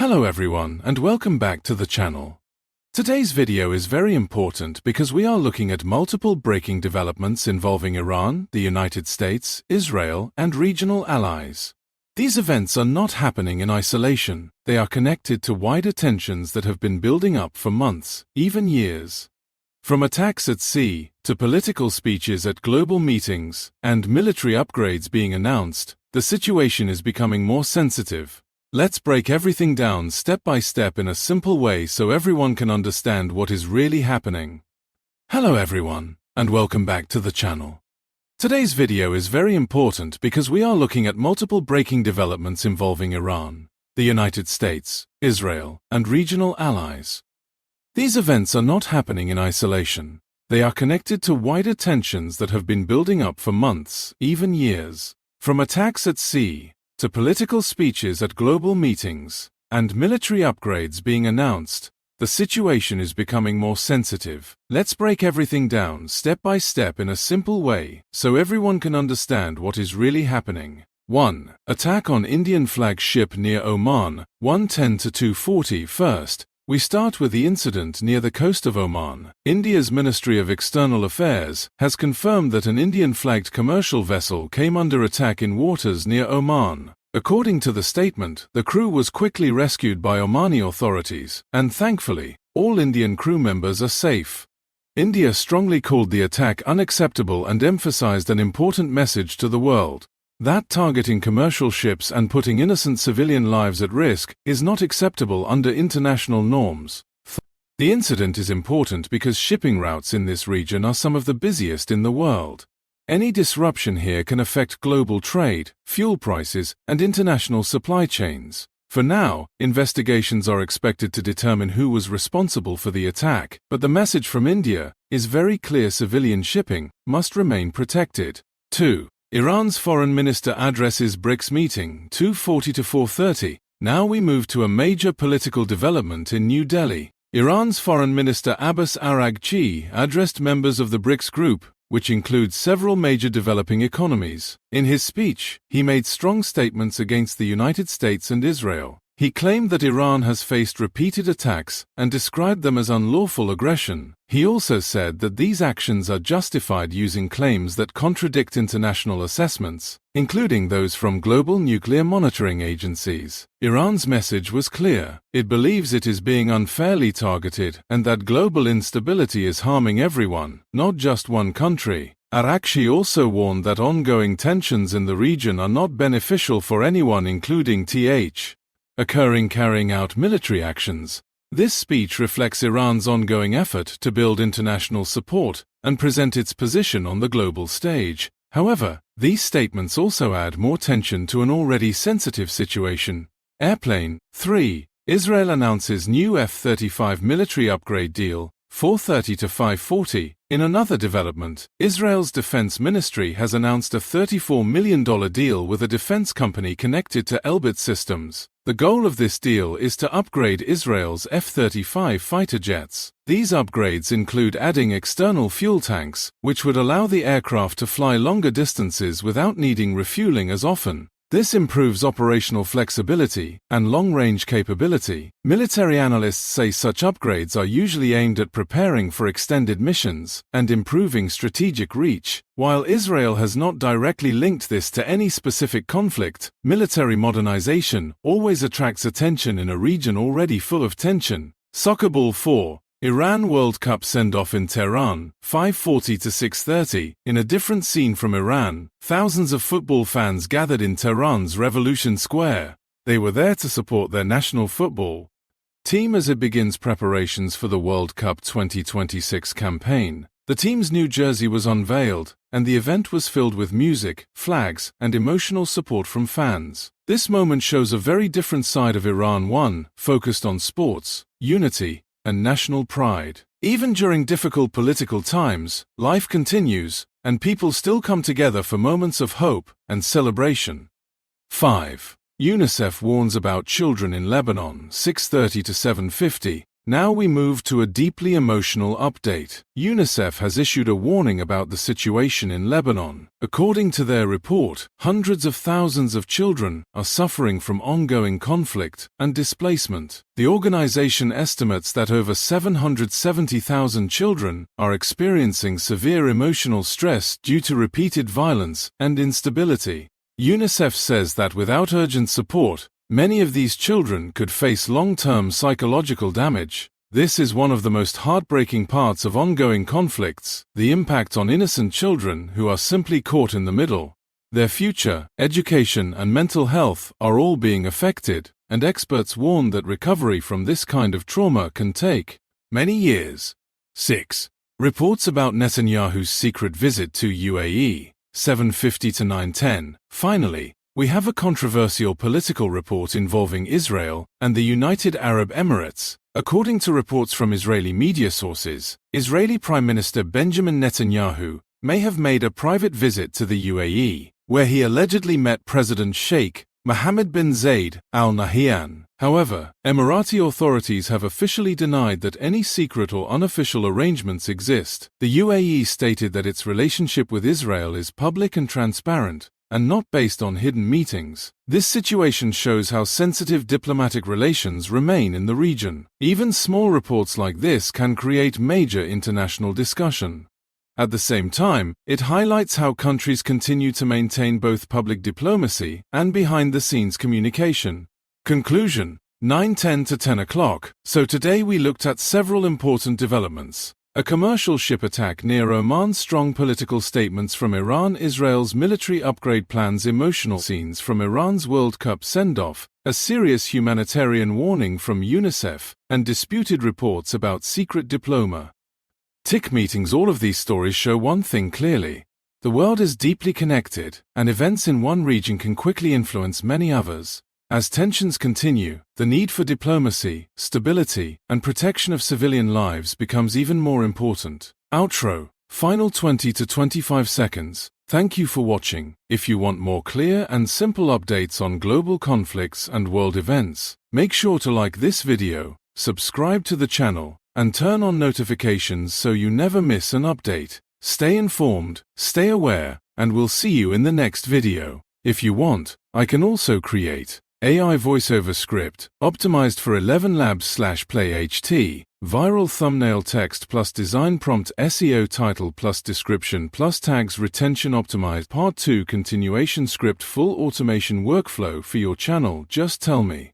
Hello everyone and welcome back to the channel. Today's video is very important because we are looking at multiple breaking developments involving Iran, the United States, Israel, and regional allies. These events are not happening in isolation, they are connected to wider tensions that have been building up for months, even years. From attacks at sea, to political speeches at global meetings, and military upgrades being announced, the situation is becoming more sensitive. Let's break everything down step by step in a simple way so everyone can understand what is really happening. Hello everyone, and welcome back to the channel. Today's video is very important because we are looking at multiple breaking developments involving Iran, the United States, Israel, and regional allies. These events are not happening in isolation. They are connected to wider tensions that have been building up for months, even years. From attacks at sea, to political speeches at global meetings, and military upgrades being announced, the situation is becoming more sensitive. Let's break everything down step by step in a simple way, so everyone can understand what is really happening. 1. Attack on Indian flag ship near Oman, 1:10-2:40. First, we start with the incident near the coast of Oman. India's Ministry of External Affairs has confirmed that an Indian-flagged commercial vessel came under attack in waters near Oman. According to the statement, the crew was quickly rescued by Omani authorities, and thankfully, all Indian crew members are safe. India strongly called the attack unacceptable and emphasized an important message to the world: that targeting commercial ships and putting innocent civilian lives at risk is not acceptable under international norms. The incident is important because shipping routes in this region are some of the busiest in the world. Any disruption here can affect global trade, fuel prices, and international supply chains. For now, investigations are expected to determine who was responsible for the attack, but the message from India is very clear: civilian shipping must remain protected. 2. Iran's foreign minister addresses BRICS meeting, 2:40-4:30. Now we move to a major political development in New Delhi. Iran's foreign minister Abbas Araghchi addressed members of the BRICS group, which includes several major developing economies. In his speech, he made strong statements against the United States and Israel. He claimed that Iran has faced repeated attacks and described them as unlawful aggression. He also said that these actions are justified using claims that contradict international assessments, including those from global nuclear monitoring agencies. Iran's message was clear: it believes it is being unfairly targeted and that global instability is harming everyone, not just one country. Araghchi also warned that ongoing tensions in the region are not beneficial for anyone, including carrying out military actions. This speech reflects Iran's ongoing effort to build international support and present its position on the global stage. However, these statements also add more tension to an already sensitive situation. Airplane. 3. Israel announces new F-35 military upgrade deal, 4:30-5:40. In another development, Israel's defense ministry has announced a $34 million deal with a defense company connected to Elbit Systems. The goal of this deal is to upgrade Israel's F-35 fighter jets. These upgrades include adding external fuel tanks, which would allow the aircraft to fly longer distances without needing refueling as often. This improves operational flexibility and long-range capability. Military analysts say such upgrades are usually aimed at preparing for extended missions and improving strategic reach. While Israel has not directly linked this to any specific conflict, military modernization always attracts attention in a region already full of tension. Soccer ball. 4. Iran World Cup send-off in Tehran, 5:40-6:30. In a different scene from Iran, thousands of football fans gathered in Tehran's Revolution Square. They were there to support their national football team as it begins preparations for the World Cup 2026 campaign. The team's new jersey was unveiled, and the event was filled with music, flags, and emotional support from fans. This moment shows a very different side of Iran, one focused on sports, unity, and national pride. Even during difficult political times, life continues, and people still come together for moments of hope and celebration. 5. UNICEF warns about children in Lebanon, 6:30-7:50. Now we move to a deeply emotional update. UNICEF has issued a warning about the situation in Lebanon. According to their report, hundreds of thousands of children are suffering from ongoing conflict and displacement. The organization estimates that over 770,000 children are experiencing severe emotional stress due to repeated violence and instability. UNICEF says that without urgent support, many of these children could face long-term psychological damage. This is one of the most heartbreaking parts of ongoing conflicts, the impact on innocent children who are simply caught in the middle. Their future, education, and mental health are all being affected, and experts warn that recovery from this kind of trauma can take many years. 6. Reports about Netanyahu's secret visit to UAE, 7:50 to 9:10. Finally, we have a controversial political report involving Israel and the United Arab Emirates. According to reports from Israeli media sources, Israeli Prime Minister Benjamin Netanyahu may have made a private visit to the UAE, where he allegedly met President Sheikh Mohammed bin Zayed Al Nahyan. However, Emirati authorities have officially denied that any secret or unofficial arrangements exist. The UAE stated that its relationship with Israel is public and transparent, and not based on hidden meetings. This situation shows how sensitive diplomatic relations remain in the region. Even small reports like this can create major international discussion. At the same time, it highlights how countries continue to maintain both public diplomacy and behind-the-scenes communication. Conclusion: 9:10 to 10 o'clock. So today we looked at several important developments. A commercial ship attack near Oman, strong political statements from Iran, Israel's military upgrade plans, emotional scenes from Iran's World Cup send-off, a serious humanitarian warning from UNICEF, and disputed reports about secret diploma. TIC meetings. All of these stories show one thing clearly. The world is deeply connected, and events in one region can quickly influence many others. As tensions continue, the need for diplomacy, stability, and protection of civilian lives becomes even more important. Outro. Final 20 to 25 seconds. Thank you for watching. If you want more clear and simple updates on global conflicts and world events, make sure to like this video, subscribe to the channel, and turn on notifications so you never miss an update. Stay informed, stay aware, and we'll see you in the next video. If you want, I can also create AI voiceover script, optimized for 11 labs/play HT, viral thumbnail text plus design prompt SEO title plus description plus tags retention optimized part 2 continuation script full automation workflow for your channel. Just tell me.